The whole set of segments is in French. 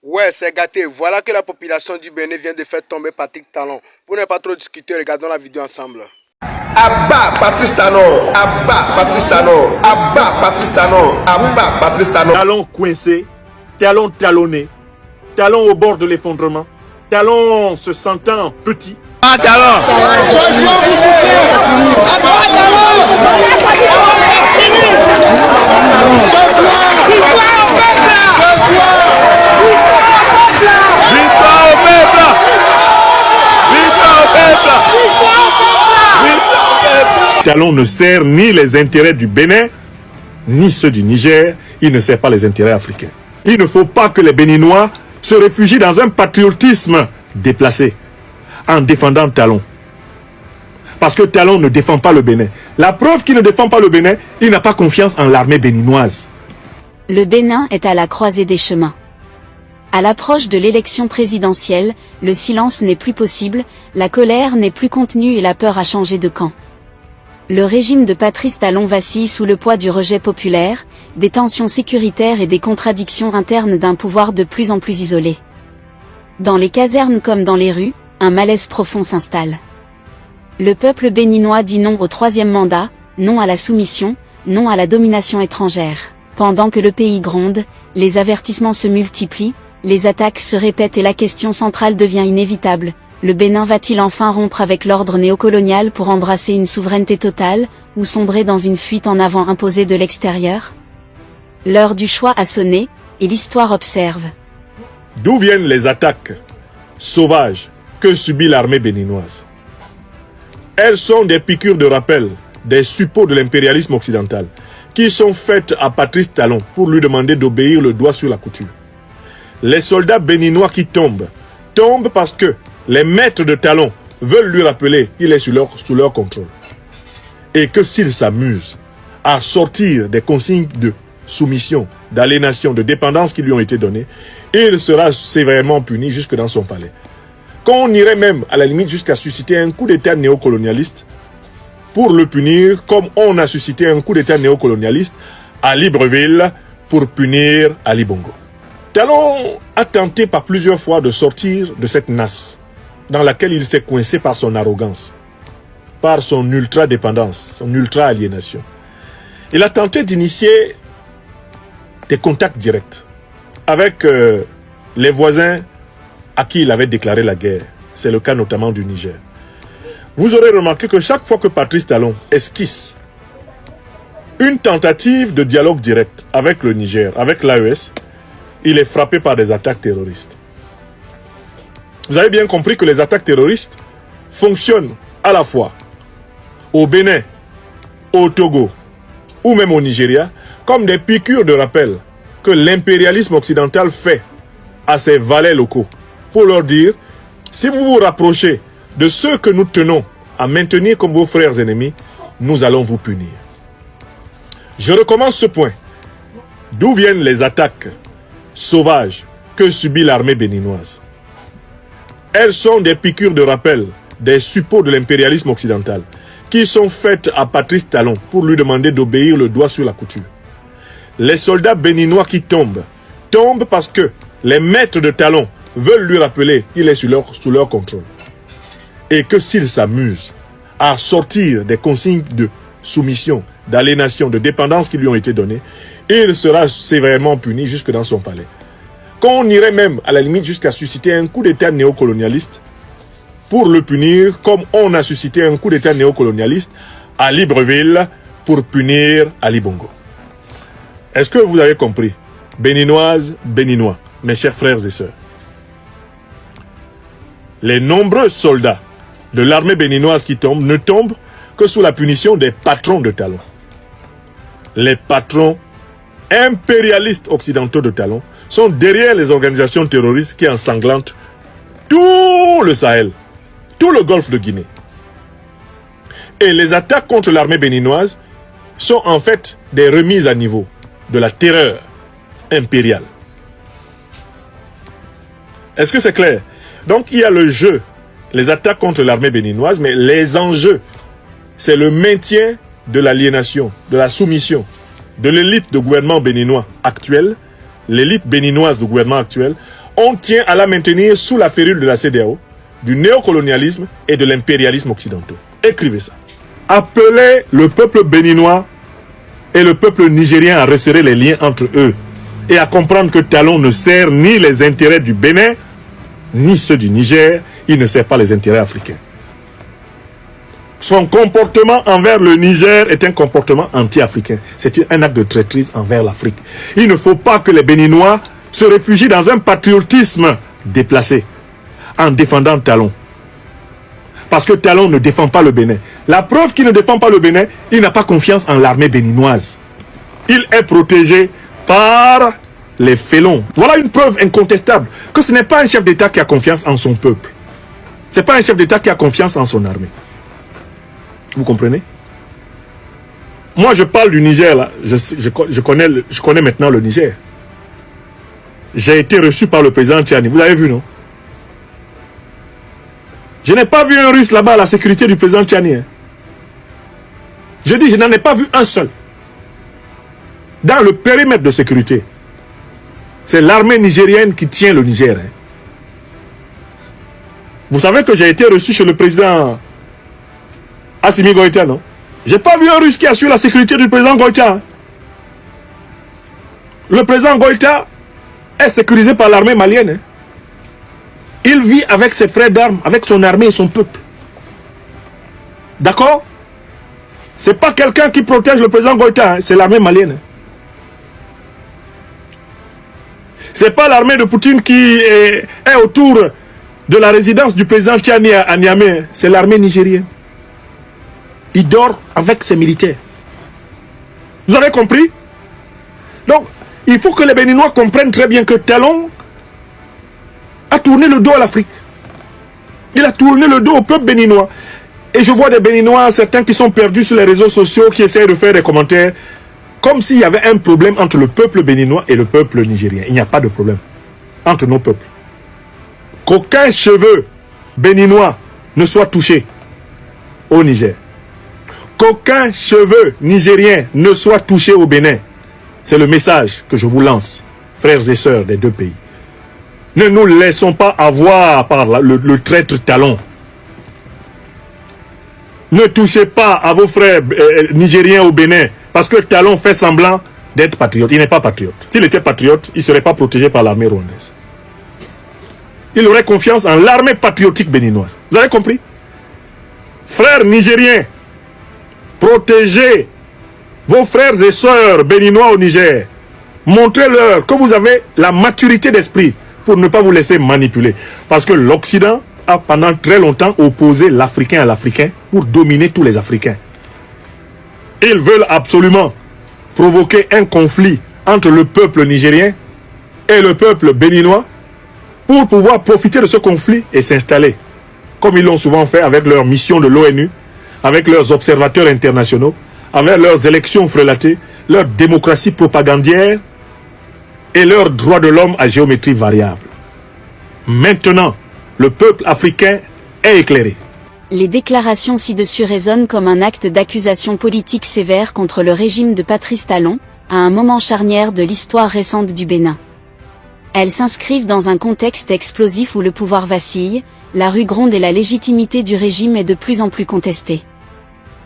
Ouais, c'est gâté. Voilà que la population du Bénin vient de faire tomber Patrick Talon. Pour ne pas trop discuter, regardons la vidéo ensemble. Abba Patrice Talon, Abba Patrice Talon, Abba Patrice Talon, Abba Patrice Talon. Talon coincé, talon talonné, talon au bord de l'effondrement, talon se sentant petit. Ah, talon! Talon ne sert ni les intérêts du Bénin, ni ceux du Niger, il ne sert pas les intérêts africains. Il ne faut pas que les Béninois se réfugient dans un patriotisme déplacé en défendant Talon. Parce que Talon ne défend pas le Bénin. La preuve qu'il ne défend pas le Bénin, il n'a pas confiance en l'armée béninoise. Le Bénin est à la croisée des chemins. À l'approche de l'élection présidentielle, le silence n'est plus possible, la colère n'est plus contenue et la peur a changé de camp. Le régime de Patrice Talon vacille sous le poids du rejet populaire, des tensions sécuritaires et des contradictions internes d'un pouvoir de plus en plus isolé. Dans les casernes comme dans les rues, un malaise profond s'installe. Le peuple béninois dit non au troisième mandat, non à la soumission, non à la domination étrangère. Pendant que le pays gronde, les avertissements se multiplient, les attaques se répètent et la question centrale devient inévitable. Le Bénin va-t-il enfin rompre avec l'ordre néocolonial pour embrasser une souveraineté totale, ou sombrer dans une fuite en avant imposée de l'extérieur? L'heure du choix a sonné, et l'histoire observe. D'où viennent les attaques sauvages que subit l'armée béninoise? Elles sont des piqûres de rappel, des suppôts de l'impérialisme occidental, qui sont faites à Patrice Talon pour lui demander d'obéir le doigt sur la couture. Les soldats béninois qui tombent parce que les maîtres de Talon veulent lui rappeler qu'il est sous leur contrôle. Et que s'ils s'amusent à sortir des consignes de soumission, d'aliénation, de dépendance qui lui ont été données, il sera sévèrement puni jusque dans son palais. Qu'on irait même à la limite jusqu'à susciter un coup d'état néocolonialiste pour le punir, comme on a suscité un coup d'état néocolonialiste à Libreville pour punir Ali Bongo. Talon a tenté par plusieurs fois de sortir de cette nasse dans laquelle il s'est coincé par son arrogance, par son ultra-dépendance, son ultra-aliénation. Il a tenté d'initier des contacts directs avec les voisins à qui il avait déclaré la guerre. C'est le cas notamment du Niger. Vous aurez remarqué que chaque fois que Patrice Talon esquisse une tentative de dialogue direct avec le Niger, avec l'AES, il est frappé par des attaques terroristes. Vous avez bien compris que les attaques terroristes fonctionnent à la fois au Bénin, au Togo ou même au Nigeria comme des piqûres de rappel que l'impérialisme occidental fait à ses valets locaux pour leur dire: si vous vous rapprochez de ceux que nous tenons à maintenir comme vos frères ennemis, nous allons vous punir. Je recommence ce point. D'où viennent les attaques sauvages que subit l'armée béninoise? Elles sont des piqûres de rappel, des suppôts de l'impérialisme occidental, qui sont faites à Patrice Talon pour lui demander d'obéir le doigt sur la couture. Les soldats béninois qui tombent parce que les maîtres de Talon veulent lui rappeler qu'il est sous leur contrôle. Et que s'ils s'amusent à sortir des consignes de soumission, d'aliénation, de dépendance qui lui ont été données, il sera sévèrement puni jusque dans son palais. Qu'on irait même à la limite jusqu'à susciter un coup d'état néocolonialiste pour le punir, comme on a suscité un coup d'état néocolonialiste à Libreville pour punir Ali Bongo. Est-ce que vous avez compris? Béninoises, Béninois, mes chers frères et sœurs. Les nombreux soldats de l'armée béninoise qui tombent ne tombent que sous la punition des patrons de Talon. Les patrons impérialistes occidentaux de Talon sont derrière les organisations terroristes qui ensanglantent tout le Sahel, tout le golfe de Guinée. Et les attaques contre l'armée béninoise sont en fait des remises à niveau de la terreur impériale. Est-ce que c'est clair? Donc il y a le jeu, les attaques contre l'armée béninoise, mais les enjeux, c'est le maintien de l'aliénation, de la soumission, de l'élite de gouvernement béninois actuel, l'élite béninoise du gouvernement actuel, on tient à la maintenir sous la férule de la CEDEAO, du néocolonialisme et de l'impérialisme occidental. Écrivez ça. Appelez le peuple béninois et le peuple nigérien à resserrer les liens entre eux et à comprendre que Talon ne sert ni les intérêts du Bénin, ni ceux du Niger, il ne sert pas les intérêts africains. Son comportement envers le Niger est un comportement anti-africain. C'est un acte de traîtrise envers l'Afrique. Il ne faut pas que les Béninois se réfugient dans un patriotisme déplacé en défendant Talon. Parce que Talon ne défend pas le Bénin. La preuve qu'il ne défend pas le Bénin, il n'a pas confiance en l'armée béninoise. Il est protégé par les félons. Voilà une preuve incontestable que ce n'est pas un chef d'État qui a confiance en son peuple. Ce n'est pas un chef d'État qui a confiance en son armée. Vous comprenez? Moi, je parle du Niger, là. Je connais maintenant le Niger. J'ai été reçu par le président Tchani. Vous avez vu, non? Je n'ai pas vu un Russe là-bas à la sécurité du président Tchani. Hein. Je dis, je n'en ai pas vu un seul. Dans le périmètre de sécurité. C'est l'armée nigérienne qui tient le Niger. Hein. Vous savez que j'ai été reçu chez le président Assimi Goïta, non? J'ai pas vu un Russe qui assure la sécurité du président Goïta. Hein. Le président Goïta est sécurisé par l'armée malienne. Hein. Il vit avec ses frères d'armes, avec son armée et son peuple. D'accord? C'est pas quelqu'un qui protège le président Goïta, hein, c'est l'armée malienne. C'est pas l'armée de Poutine qui est autour de la résidence du président Tchani à Niamey, c'est l'armée nigérienne. Il dort avec ses militaires. Vous avez compris? Donc, il faut que les Béninois comprennent très bien que Talon a tourné le dos à l'Afrique. Il a tourné le dos au peuple béninois. Et je vois des Béninois, certains qui sont perdus sur les réseaux sociaux, qui essayent de faire des commentaires, comme s'il y avait un problème entre le peuple béninois et le peuple nigérien. Il n'y a pas de problème entre nos peuples. Qu'aucun cheveu béninois ne soit touché au Niger. Qu'aucun cheveu nigérien ne soit touché au Bénin. C'est le message que je vous lance, frères et sœurs des deux pays. Ne nous laissons pas avoir par le traître Talon. Ne touchez pas à vos frères nigériens au Bénin, parce que Talon fait semblant d'être patriote. Il n'est pas patriote. S'il était patriote, il ne serait pas protégé par l'armée rwandaise. Il aurait confiance en l'armée patriotique béninoise. Vous avez compris? Frères nigériens, protégez vos frères et sœurs béninois au Niger. Montrez-leur que vous avez la maturité d'esprit pour ne pas vous laisser manipuler. Parce que l'Occident a pendant très longtemps opposé l'Africain à l'Africain pour dominer tous les Africains. Ils veulent absolument provoquer un conflit entre le peuple nigérien et le peuple béninois pour pouvoir profiter de ce conflit et s'installer, comme ils l'ont souvent fait avec leur mission de l'ONU, avec leurs observateurs internationaux, avec leurs élections frelatées, leur démocratie propagandière et leurs droits de l'homme à géométrie variable. Maintenant, le peuple africain est éclairé. Les déclarations ci-dessus résonnent comme un acte d'accusation politique sévère contre le régime de Patrice Talon, à un moment charnière de l'histoire récente du Bénin. Elles s'inscrivent dans un contexte explosif où le pouvoir vacille, la rue gronde et la légitimité du régime est de plus en plus contestée.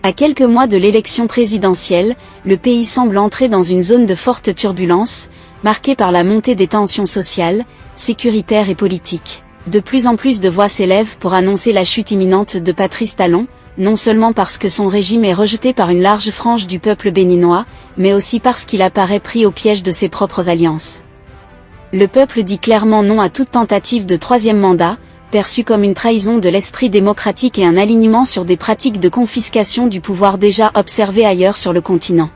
À quelques mois de l'élection présidentielle, le pays semble entrer dans une zone de forte turbulence, marquée par la montée des tensions sociales, sécuritaires et politiques. De plus en plus de voix s'élèvent pour annoncer la chute imminente de Patrice Talon, non seulement parce que son régime est rejeté par une large frange du peuple béninois, mais aussi parce qu'il apparaît pris au piège de ses propres alliances. Le peuple dit clairement non à toute tentative de troisième mandat, perçu comme une trahison de l'esprit démocratique et un alignement sur des pratiques de confiscation du pouvoir déjà observées ailleurs sur le continent.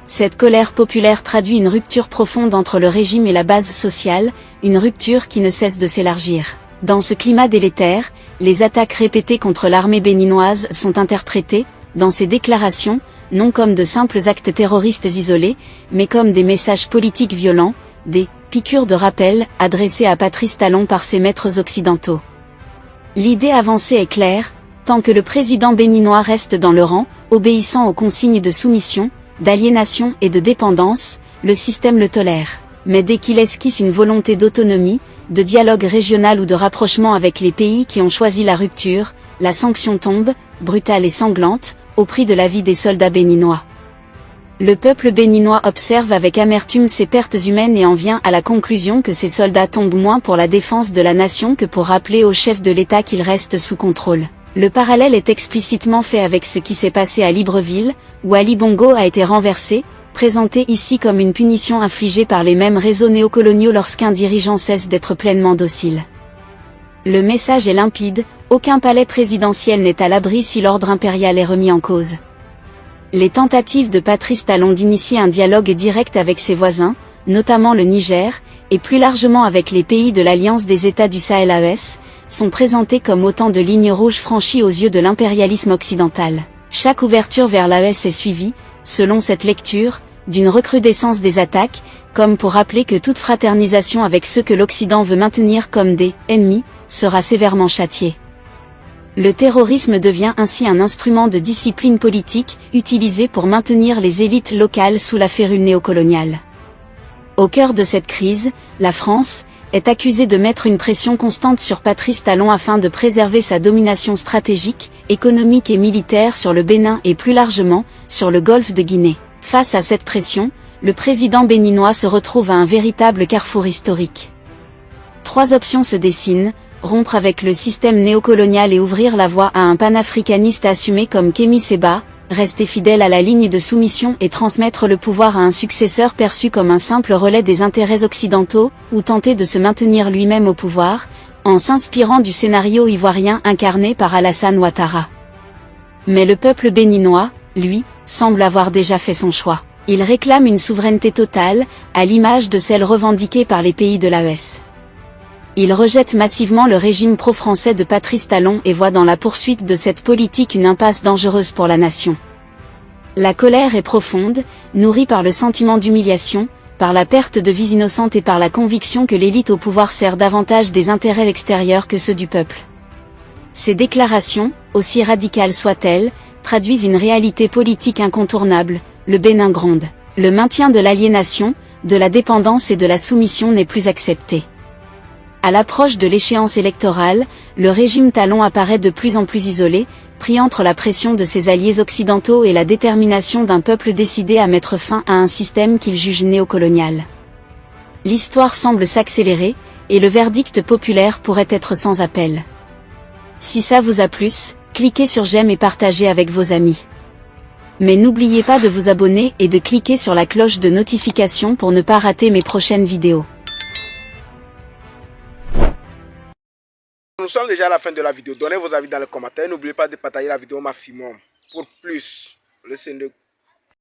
Cette colère populaire traduit une rupture profonde entre le régime et la base sociale, une rupture qui ne cesse de s'élargir. Dans ce climat délétère, les attaques répétées contre l'armée béninoise sont interprétées, dans ces déclarations, non comme de simples actes terroristes isolés, mais comme des messages politiques violents, des piqûres de rappel adressées à Patrice Talon par ses maîtres occidentaux. L'idée avancée est claire, tant que le président béninois reste dans le rang, obéissant aux consignes de soumission, d'aliénation et de dépendance, le système le tolère. Mais dès qu'il esquisse une volonté d'autonomie, de dialogue régional ou de rapprochement avec les pays qui ont choisi la rupture, la sanction tombe, brutale et sanglante, au prix de la vie des soldats béninois. Le peuple béninois observe avec amertume ces pertes humaines et en vient à la conclusion que ces soldats tombent moins pour la défense de la nation que pour rappeler au chef de l'État qu'il reste sous contrôle. Le parallèle est explicitement fait avec ce qui s'est passé à Libreville, où Ali Bongo a été renversé, présenté ici comme une punition infligée par les mêmes réseaux néocoloniaux lorsqu'un dirigeant cesse d'être pleinement docile. Le message est limpide, aucun palais présidentiel n'est à l'abri si l'ordre impérial est remis en cause. Les tentatives de Patrice Talon d'initier un dialogue direct avec ses voisins, notamment le Niger, et plus largement avec les pays de l'Alliance des États du Sahel AES, sont présentées comme autant de lignes rouges franchies aux yeux de l'impérialisme occidental. Chaque ouverture vers l'AES est suivie, selon cette lecture, d'une recrudescence des attaques, comme pour rappeler que toute fraternisation avec ceux que l'Occident veut maintenir comme des « ennemis » sera sévèrement châtiée. Le terrorisme devient ainsi un instrument de discipline politique, utilisé pour maintenir les élites locales sous la férule néocoloniale. Au cœur de cette crise, la France est accusée de mettre une pression constante sur Patrice Talon afin de préserver sa domination stratégique, économique et militaire sur le Bénin et plus largement, sur le golfe de Guinée. Face à cette pression, le président béninois se retrouve à un véritable carrefour historique. Trois options se dessinent: rompre avec le système néocolonial et ouvrir la voie à un panafricaniste assumé comme Kémy Séba, rester fidèle à la ligne de soumission et transmettre le pouvoir à un successeur perçu comme un simple relais des intérêts occidentaux, ou tenter de se maintenir lui-même au pouvoir, en s'inspirant du scénario ivoirien incarné par Alassane Ouattara. Mais le peuple béninois, lui, semble avoir déjà fait son choix. Il réclame une souveraineté totale, à l'image de celle revendiquée par les pays de l'AES. Il rejette massivement le régime pro-français de Patrice Talon et voit dans la poursuite de cette politique une impasse dangereuse pour la nation. La colère est profonde, nourrie par le sentiment d'humiliation, par la perte de vies innocentes et par la conviction que l'élite au pouvoir sert davantage des intérêts extérieurs que ceux du peuple. Ces déclarations, aussi radicales soient-elles, traduisent une réalité politique incontournable: le Bénin gronde. Le maintien de l'aliénation, de la dépendance et de la soumission n'est plus accepté. À l'approche de l'échéance électorale, le régime Talon apparaît de plus en plus isolé, pris entre la pression de ses alliés occidentaux et la détermination d'un peuple décidé à mettre fin à un système qu'il juge néocolonial. L'histoire semble s'accélérer, et le verdict populaire pourrait être sans appel. Si ça vous a plu, cliquez sur j'aime et partagez avec vos amis. Mais n'oubliez pas de vous abonner et de cliquer sur la cloche de notification pour ne pas rater mes prochaines vidéos. Nous sommes déjà à la fin de la vidéo. Donnez vos avis dans les commentaires. N'oubliez pas de partager la vidéo au maximum. Pour plus, laissez-nous